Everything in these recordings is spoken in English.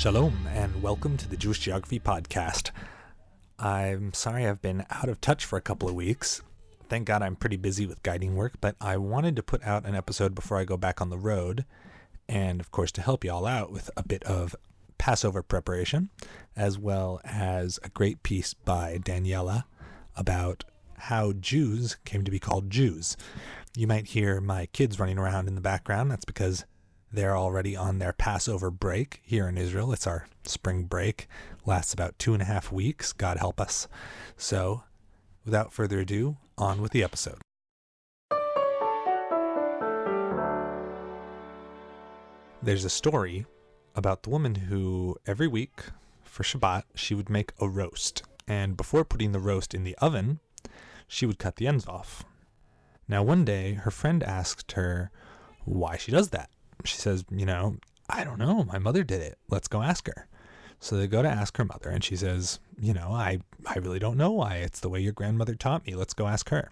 Shalom, and welcome to the Jewish Geography Podcast. I'm sorry I've been out of touch for a couple of weeks. Thank God I'm pretty busy with guiding work, but I wanted to put out an episode before I go back on the road, and of course to help you all out with a bit of Passover preparation, as well as a great piece by Daniella about how Jews came to be called Jews. You might hear my kids running around in the background. That's because they're already on their Passover break here in Israel. It's our spring break. Lasts about 2.5 weeks. God help us. So, without further ado, on with the episode. There's a story about the woman who, every week for Shabbat, she would make a roast. And before putting the roast in the oven, she would cut the ends off. Now, one day, her friend asked her why she does that. She says, I don't know. My mother did it. Let's go ask her. So they go to ask her mother, and she says, I really don't know why. It's the way your grandmother taught me. Let's go ask her.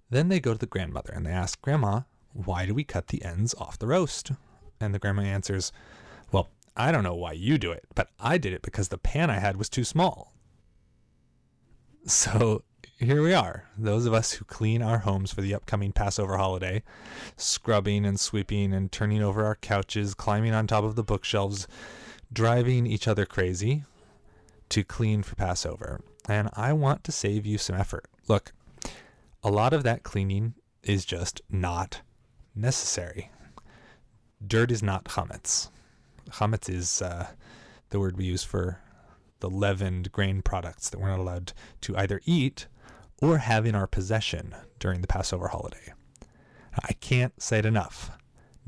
Then they go to the grandmother, and they ask, Grandma, why do we cut the ends off the roast? And the grandma answers, well, I don't know why you do it, but I did it because the pan I had was too small. So here we are, those of us who clean our homes for the upcoming Passover holiday, scrubbing and sweeping and turning over our couches, climbing on top of the bookshelves, driving each other crazy to clean for Passover. And I want to save you some effort. Look, a lot of that cleaning is just not necessary. Dirt is not chametz. Chametz is the word we use for the leavened grain products that we're not allowed to either eat or have in our possession during the Passover holiday. I can't say it enough.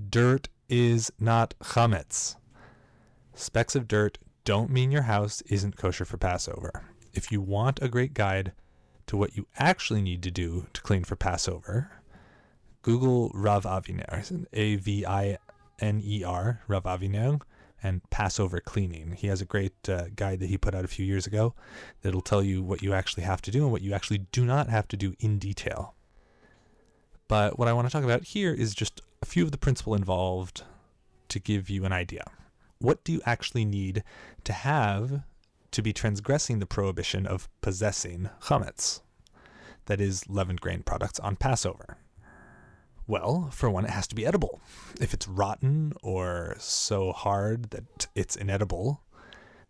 Dirt is not chametz. Specks of dirt don't mean your house isn't kosher for Passover. If you want a great guide to what you actually need to do to clean for Passover, Google Rav Aviner, A-V-I-N-E-R, Rav Aviner, and Passover Cleaning. He has a great guide that he put out a few years ago that'll tell you what you actually have to do and what you actually do not have to do in detail. But what I want to talk about here is just a few of the principles involved to give you an idea. What do you actually need to have to be transgressing the prohibition of possessing chametz, that is, leavened grain products, on Passover? Well, for one, it has to be edible. If it's rotten or so hard that it's inedible,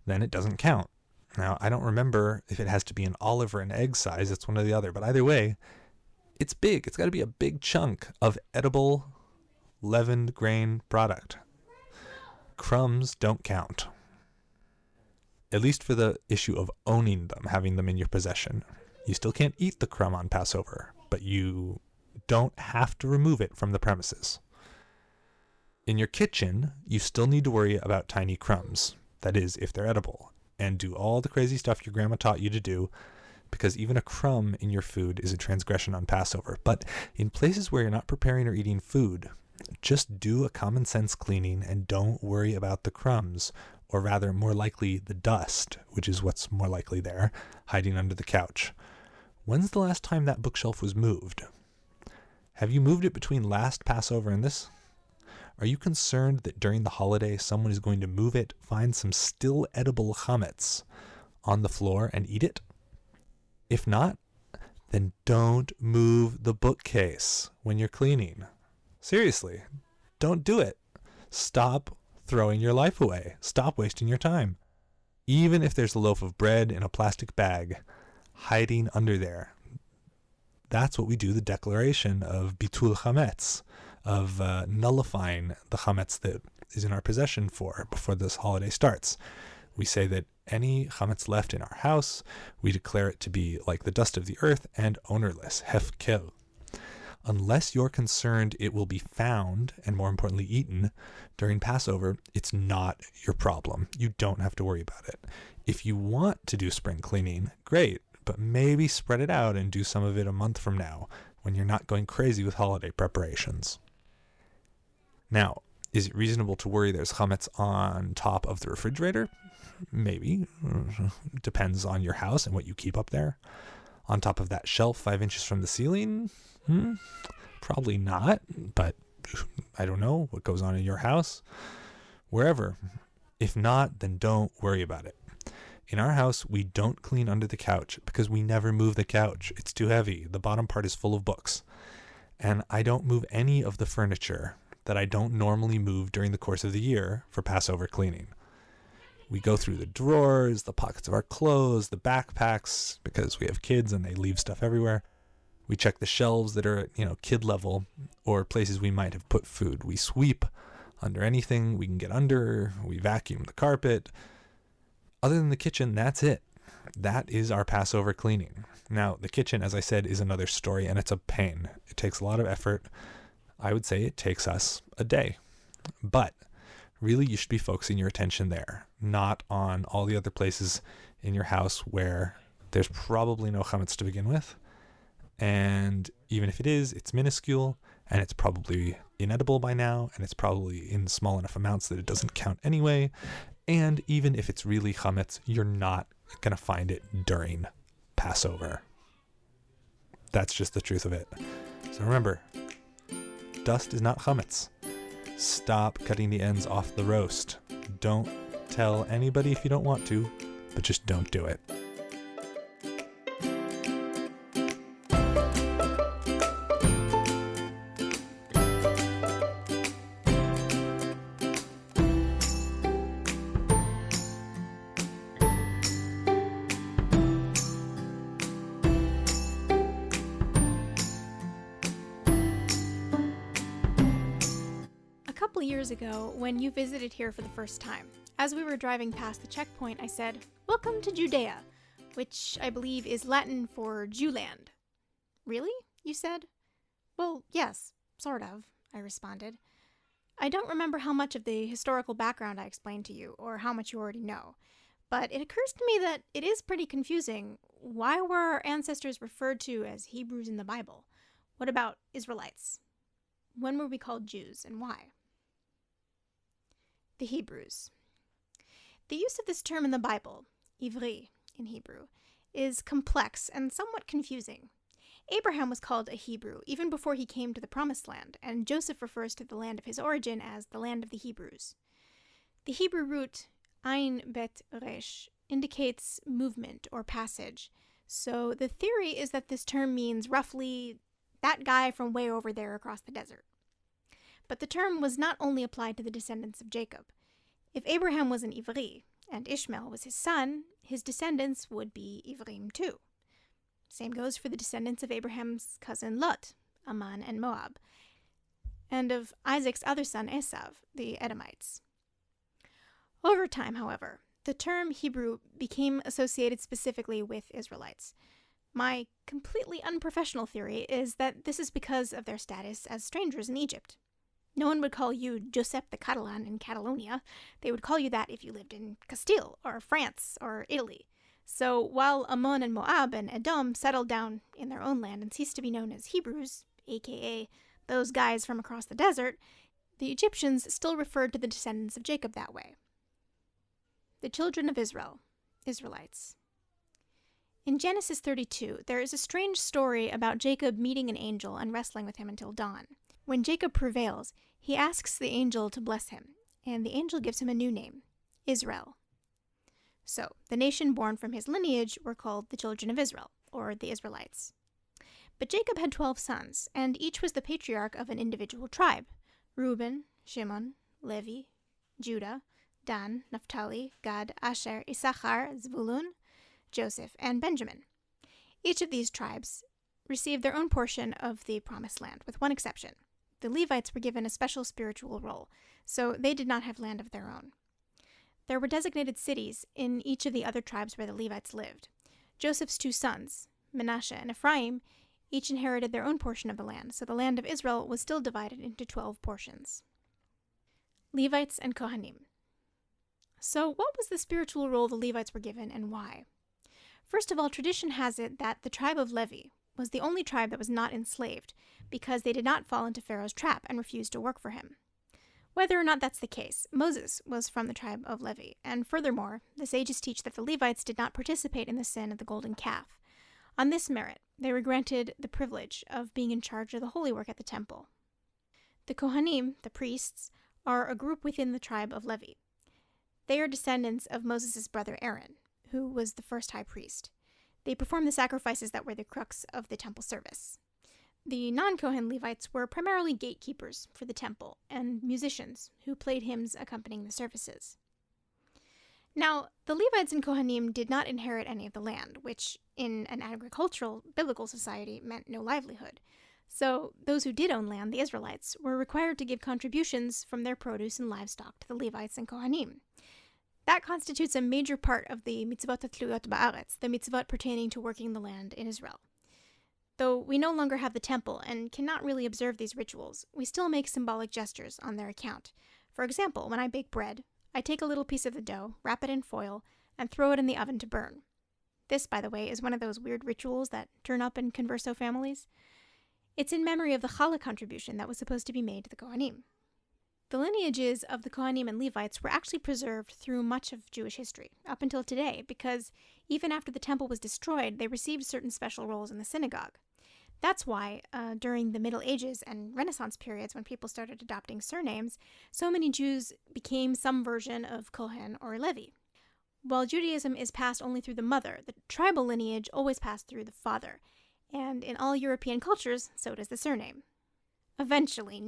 then it doesn't count. Now, I don't remember if it has to be an olive or an egg size. It's one or the other. But either way, it's big. It's got to be a big chunk of edible leavened grain product. Crumbs don't count. At least for the issue of owning them, having them in your possession. You still can't eat the crumb on Passover, but you don't have to remove it from the premises. In your kitchen, you still need to worry about tiny crumbs, that is, if they're edible, and do all the crazy stuff your grandma taught you to do, because even a crumb in your food is a transgression on Passover. But in places where you're not preparing or eating food, just do a common sense cleaning and don't worry about the crumbs, or rather, more likely, the dust, which is what's more likely there, hiding under the couch. When's the last time that bookshelf was moved? Have you moved it between last Passover and this? Are you concerned that during the holiday someone is going to move it, find some still edible chametz on the floor and eat it? If not, then don't move the bookcase when you're cleaning. Seriously, don't do it. Stop throwing your life away. Stop wasting your time. Even if there's a loaf of bread in a plastic bag hiding under there, that's what we do the declaration of bitul chametz, of nullifying the chametz that is in our possession before this holiday starts. We say that any chametz left in our house, we declare it to be like the dust of the earth and ownerless, hefker. Unless you're concerned it will be found, and more importantly eaten, during Passover, it's not your problem. You don't have to worry about it. If you want to do spring cleaning, great. But maybe spread it out and do some of it a month from now when you're not going crazy with holiday preparations. Now, is it reasonable to worry there's chametz on top of the refrigerator? Maybe. Depends on your house and what you keep up there. On top of that shelf 5 inches from the ceiling? Probably not, but I don't know what goes on in your house. Wherever. If not, then don't worry about it. In our house, we don't clean under the couch because we never move the couch. It's too heavy. The bottom part is full of books. And I don't move any of the furniture that I don't normally move during the course of the year for Passover cleaning. We go through the drawers, the pockets of our clothes, the backpacks, because we have kids and they leave stuff everywhere. We check the shelves that are at, kid level or places we might have put food. We sweep under anything we can get under. We vacuum the carpet. Other than the kitchen, that's it. That is our Passover cleaning. Now, the kitchen, as I said, is another story, and it's a pain. It takes a lot of effort. I would say it takes us a day. But really, you should be focusing your attention there, not on all the other places in your house where there's probably no chametz to begin with. And even if it is, it's minuscule, and it's probably inedible by now, and it's probably in small enough amounts that it doesn't count anyway. And even if it's really chametz, you're not going to find it during Passover. That's just the truth of it. So remember, dust is not chametz. Stop cutting the ends off the roast. Don't tell anybody if you don't want to, but just don't do it. Years ago, when you visited here for the first time, as we were driving past the checkpoint, I said, "Welcome to Judea," which I believe is Latin for Jewland. "Really?" you said. "Well, yes, sort of," I responded. I don't remember how much of the historical background I explained to you, or how much you already know, but it occurs to me that it is pretty confusing. Why were our ancestors referred to as Hebrews in the Bible? What about Israelites? When were we called Jews, and why? The Hebrews. The use of this term in the Bible, ivri in Hebrew, is complex and somewhat confusing. Abraham was called a Hebrew even before he came to the Promised Land, and Joseph refers to the land of his origin as the land of the Hebrews. The Hebrew root ein bet resh indicates movement or passage, so the theory is that this term means roughly that guy from way over there across the desert. But the term was not only applied to the descendants of Jacob. If Abraham was an Ivri, and Ishmael was his son, his descendants would be Ivrim too. Same goes for the descendants of Abraham's cousin Lot, Ammon and Moab, and of Isaac's other son Esav, the Edomites. Over time, however, the term Hebrew became associated specifically with Israelites. My completely unprofessional theory is that this is because of their status as strangers in Egypt. No one would call you Josep the Catalan in Catalonia. They would call you that if you lived in Castile or France or Italy. So while Ammon and Moab and Edom settled down in their own land and ceased to be known as Hebrews, aka those guys from across the desert, the Egyptians still referred to the descendants of Jacob that way. The children of Israel, Israelites. In Genesis 32, there is a strange story about Jacob meeting an angel and wrestling with him until dawn. When Jacob prevails, he asks the angel to bless him, and the angel gives him a new name, Israel. So, the nation born from his lineage were called the children of Israel, or the Israelites. But Jacob had 12 sons, and each was the patriarch of an individual tribe: Reuben, Shimon, Levi, Judah, Dan, Naphtali, Gad, Asher, Issachar, Zvulun, Joseph, and Benjamin. Each of these tribes received their own portion of the Promised Land, with one exception. The Levites were given a special spiritual role, so they did not have land of their own. There were designated cities in each of the other tribes where the Levites lived. Joseph's 2 sons, Manasseh and Ephraim, each inherited their own portion of the land, so the land of Israel was still divided into 12 portions. Levites and Kohanim. So what was the spiritual role the Levites were given, and why? First of all, tradition has it that the tribe of Levi was the only tribe that was not enslaved, because they did not fall into Pharaoh's trap and refused to work for him. Whether or not that's the case, Moses was from the tribe of Levi, and furthermore, the sages teach that the Levites did not participate in the sin of the golden calf. On this merit, they were granted the privilege of being in charge of the holy work at the temple. The Kohanim, the priests, are a group within the tribe of Levi. They are descendants of Moses' brother Aaron, who was the first high priest. They performed the sacrifices that were the crux of the temple service. The non-Kohen Levites were primarily gatekeepers for the temple and musicians who played hymns accompanying the services. Now, the Levites and Kohanim did not inherit any of the land, which in an agricultural, biblical society meant no livelihood. So those who did own land, the Israelites, were required to give contributions from their produce and livestock to the Levites and Kohanim. That constitutes a major part of the mitzvot hatluot ba'aretz, the mitzvot pertaining to working the land in Israel. Though we no longer have the temple and cannot really observe these rituals, we still make symbolic gestures on their account. For example, when I bake bread, I take a little piece of the dough, wrap it in foil, and throw it in the oven to burn. This, by the way, is one of those weird rituals that turn up in converso families. It's in memory of the challah contribution that was supposed to be made to the Kohanim. The lineages of the Kohanim and Levites were actually preserved through much of Jewish history, up until today, because even after the temple was destroyed, they received certain special roles in the synagogue. That's why, during the Middle Ages and Renaissance periods, when people started adopting surnames, so many Jews became some version of Kohen or Levi. While Judaism is passed only through the mother, the tribal lineage always passed through the father, and in all European cultures, so does the surname. Eventually,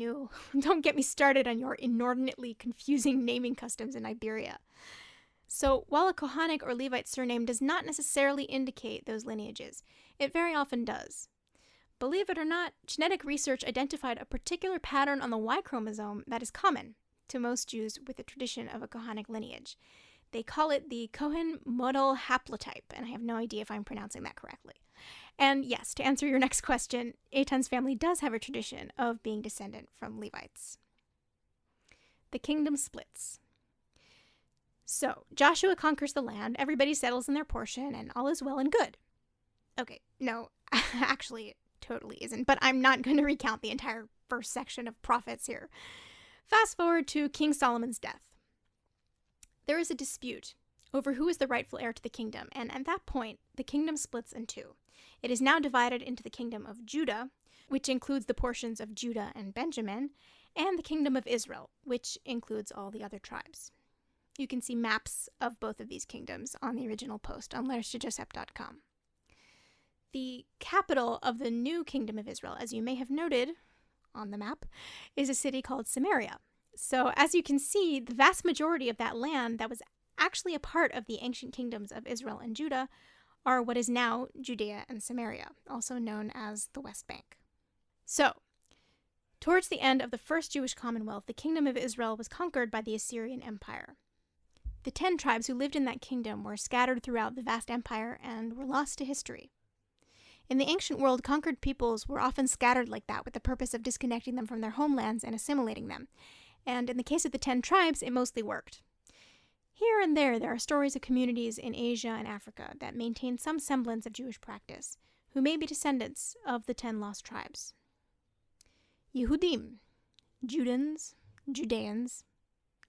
don't get me started on your inordinately confusing naming customs in Iberia. So, while a Kohanic or Levite surname does not necessarily indicate those lineages, it very often does. Believe it or not, genetic research identified a particular pattern on the Y chromosome that is common to most Jews with the tradition of a Kohanic lineage. They call it the Cohen model haplotype, and I have no idea if I'm pronouncing that correctly. And yes, to answer your next question, Eitan's family does have a tradition of being descendant from Levites. The kingdom splits. So, Joshua conquers the land, everybody settles in their portion, and all is well and good. Okay, no, actually it totally isn't, but I'm not going to recount the entire first section of prophets here. Fast forward to King Solomon's death. There is a dispute over who is the rightful heir to the kingdom, and at that point, the kingdom splits in two. It is now divided into the kingdom of Judah, which includes the portions of Judah and Benjamin, and the kingdom of Israel, which includes all the other tribes. You can see maps of both of these kingdoms on the original post on letterstojosep.com. The capital of the new kingdom of Israel, as you may have noted on the map, is a city called Samaria. So as you can see, the vast majority of that land that was actually a part of the ancient kingdoms of Israel and Judah are what is now Judea and Samaria, also known as the West Bank. So, towards the end of the first Jewish Commonwealth, the kingdom of Israel was conquered by the Assyrian Empire. The 10 tribes who lived in that kingdom were scattered throughout the vast empire and were lost to history. In the ancient world, conquered peoples were often scattered like that with the purpose of disconnecting them from their homelands and assimilating them. And in the case of the 10 tribes, it mostly worked. Here and there are stories of communities in Asia and Africa that maintain some semblance of Jewish practice, who may be descendants of the 10 lost tribes. Yehudim, Judeans,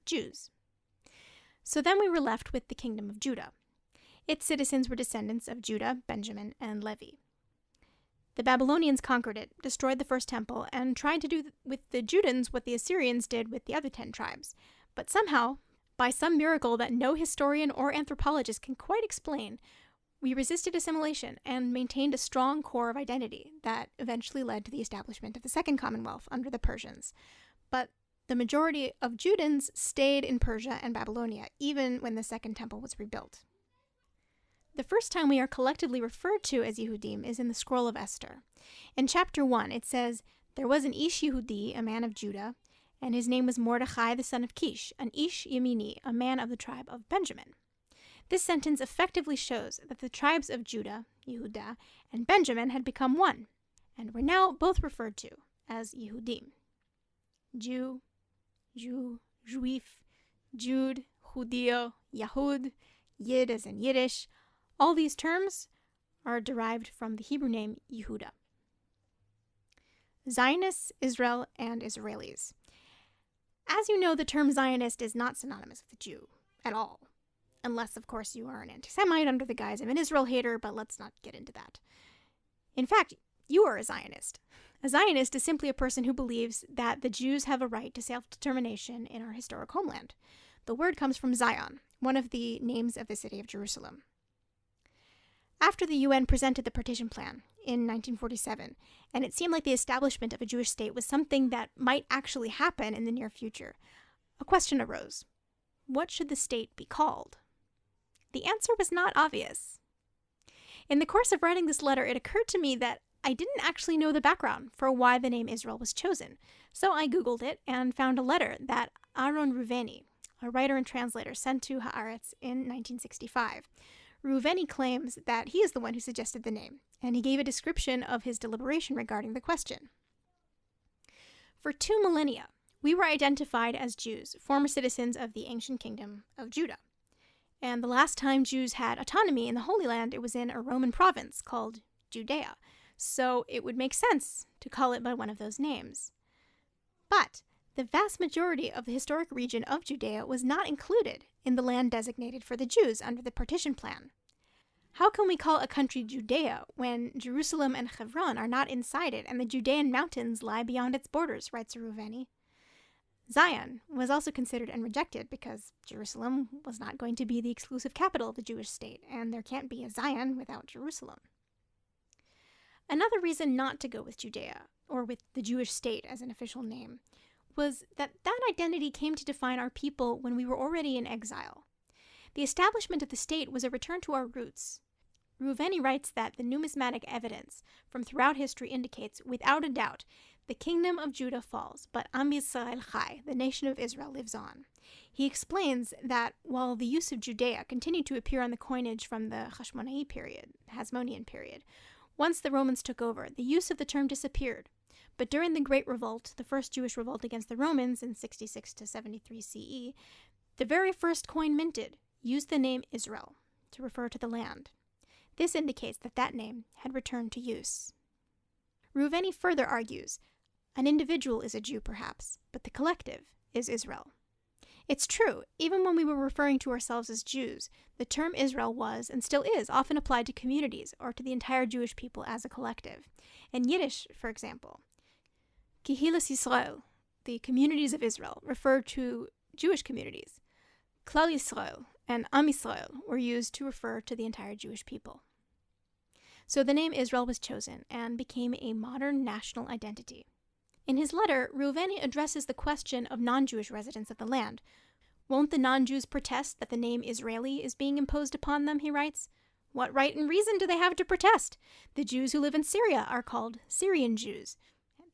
Jews. So then we were left with the kingdom of Judah. Its citizens were descendants of Judah, Benjamin, and Levi. The Babylonians conquered it, destroyed the first temple, and tried to do with the Judans what the Assyrians did with the other 10 tribes. But somehow, by some miracle that no historian or anthropologist can quite explain, we resisted assimilation and maintained a strong core of identity that eventually led to the establishment of the Second Commonwealth under the Persians. But the majority of Judans stayed in Persia and Babylonia, even when the Second Temple was rebuilt. The first time we are collectively referred to as Yehudim is in the Scroll of Esther. In chapter 1, it says, "There was an Ish Yehudi, a man of Judah, and his name was Mordechai the son of Kish, an Ish Yemini, a man of the tribe of Benjamin." This sentence effectively shows that the tribes of Judah, Yehuda, and Benjamin had become one, and were now both referred to as Yehudim. Jew, Juif, Jude, Judio, Yahud, Yid as in Yiddish. All these terms are derived from the Hebrew name Yehuda. Zionists, Israel, and Israelis. As you know, the term Zionist is not synonymous with Jew at all. Unless, of course, you are an anti-Semite under the guise of an Israel hater, but let's not get into that. In fact, you are a Zionist. A Zionist is simply a person who believes that the Jews have a right to self-determination in our historic homeland. The word comes from Zion, one of the names of the city of Jerusalem. After the UN presented the partition plan in 1947, and it seemed like the establishment of a Jewish state was something that might actually happen in the near future, a question arose. What should the state be called? The answer was not obvious. In the course of writing this letter, it occurred to me that I didn't actually know the background for why the name Israel was chosen, so I Googled it and found a letter that Aaron Reuveni, a writer and translator, sent to Haaretz in 1965. Reuveni claims that he is the one who suggested the name, and he gave a description of his deliberation regarding the question. For 2 millennia, we were identified as Jews, former citizens of the ancient kingdom of Judah. And the last time Jews had autonomy in the Holy Land, it was in a Roman province called Judea, so it would make sense to call it by one of those names. But the vast majority of the historic region of Judea was not included in the land designated for the Jews under the partition plan. How can we call a country Judea when Jerusalem and Hebron are not inside it and the Judean mountains lie beyond its borders, writes Reuveni. Zion was also considered and rejected because Jerusalem was not going to be the exclusive capital of the Jewish state, and there can't be a Zion without Jerusalem. Another reason not to go with Judea, or with the Jewish state as an official name, was that identity came to define our people when we were already in exile. The establishment of the state was a return to our roots. Reuveni writes that the numismatic evidence from throughout history indicates, without a doubt, the kingdom of Judah falls, but Am Yisrael Chai, the nation of Israel, lives on. He explains that while the use of Judea continued to appear on the coinage from the Hasmonean period, once the Romans took over, the use of the term disappeared. But during the Great Revolt, the first Jewish revolt against the Romans in 66 to 73 CE, the very first coin minted used the name Israel to refer to the land. This indicates that that name had returned to use. Reuveni further argues, an individual is a Jew perhaps, but the collective is Israel. It's true, even when we were referring to ourselves as Jews, the term Israel was, and still is, often applied to communities or to the entire Jewish people as a collective. In Yiddish, for example, Kehilas Yisrael, the communities of Israel, referred to Jewish communities. Klal Yisrael and Am Yisrael were used to refer to the entire Jewish people. So the name Israel was chosen and became a modern national identity. In his letter, Reuveni addresses the question of non-Jewish residents of the land. Won't the non-Jews protest that the name Israeli is being imposed upon them, he writes. What right and reason do they have to protest? The Jews who live in Syria are called Syrian Jews.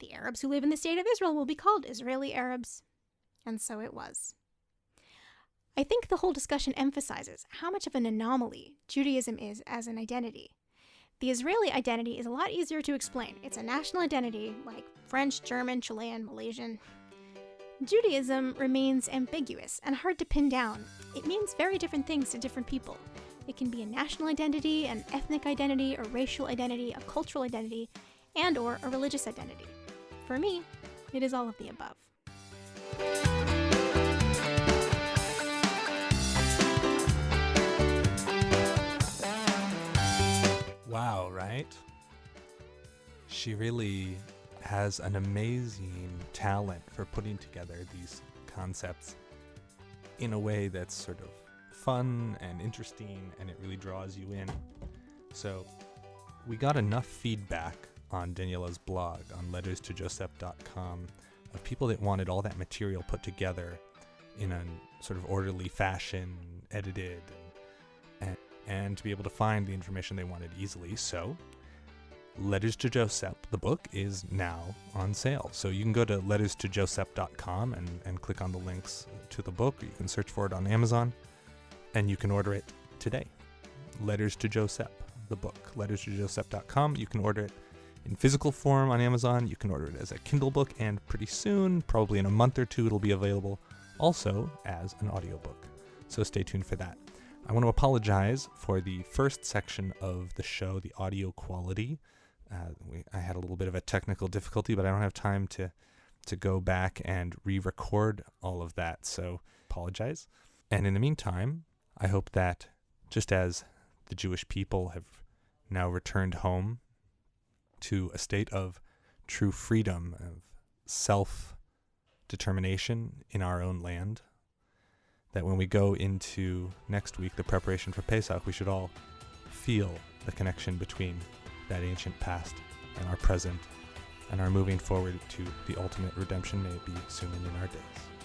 The Arabs who live in the state of Israel will be called Israeli Arabs. And so it was. I think the whole discussion emphasizes how much of an anomaly Judaism is as an identity. The Israeli identity is a lot easier to explain. It's a national identity like French, German, Chilean, Malaysian. Judaism remains ambiguous and hard to pin down. It means very different things to different people. It can be a national identity, an ethnic identity, a racial identity, a cultural identity, and/or a religious identity. For me, it is all of the above. Wow, right? She really has an amazing talent for putting together these concepts in a way that's sort of fun and interesting, and it really draws you in. So we got enough feedback on Daniella's blog on letterstojosep.com of people that wanted all that material put together in a sort of orderly fashion, edited, and to be able to find the information they wanted easily. So Letters to Josep, the book, is now on sale. So you can go to letterstojosep.com and click on the links to the book, or you can search for it on Amazon, and you can order it today. Letters to Josep, the book, letterstojosep.com. You can order it in physical form on Amazon. You can order it as a Kindle book, and pretty soon, probably in a month or two, it'll be available also as an audiobook. So stay tuned for that. I want to apologize for the first section of the show, the audio quality. I had a little bit of a technical difficulty, but I don't have time to go back and re-record all of that, so apologize. And in the meantime, I hope that just as the Jewish people have now returned home to a state of true freedom, of self-determination in our own land, that when we go into next week, the preparation for Pesach, we should all feel the connection between that ancient past and our present and our moving forward to the ultimate redemption. May it be soon and in our days.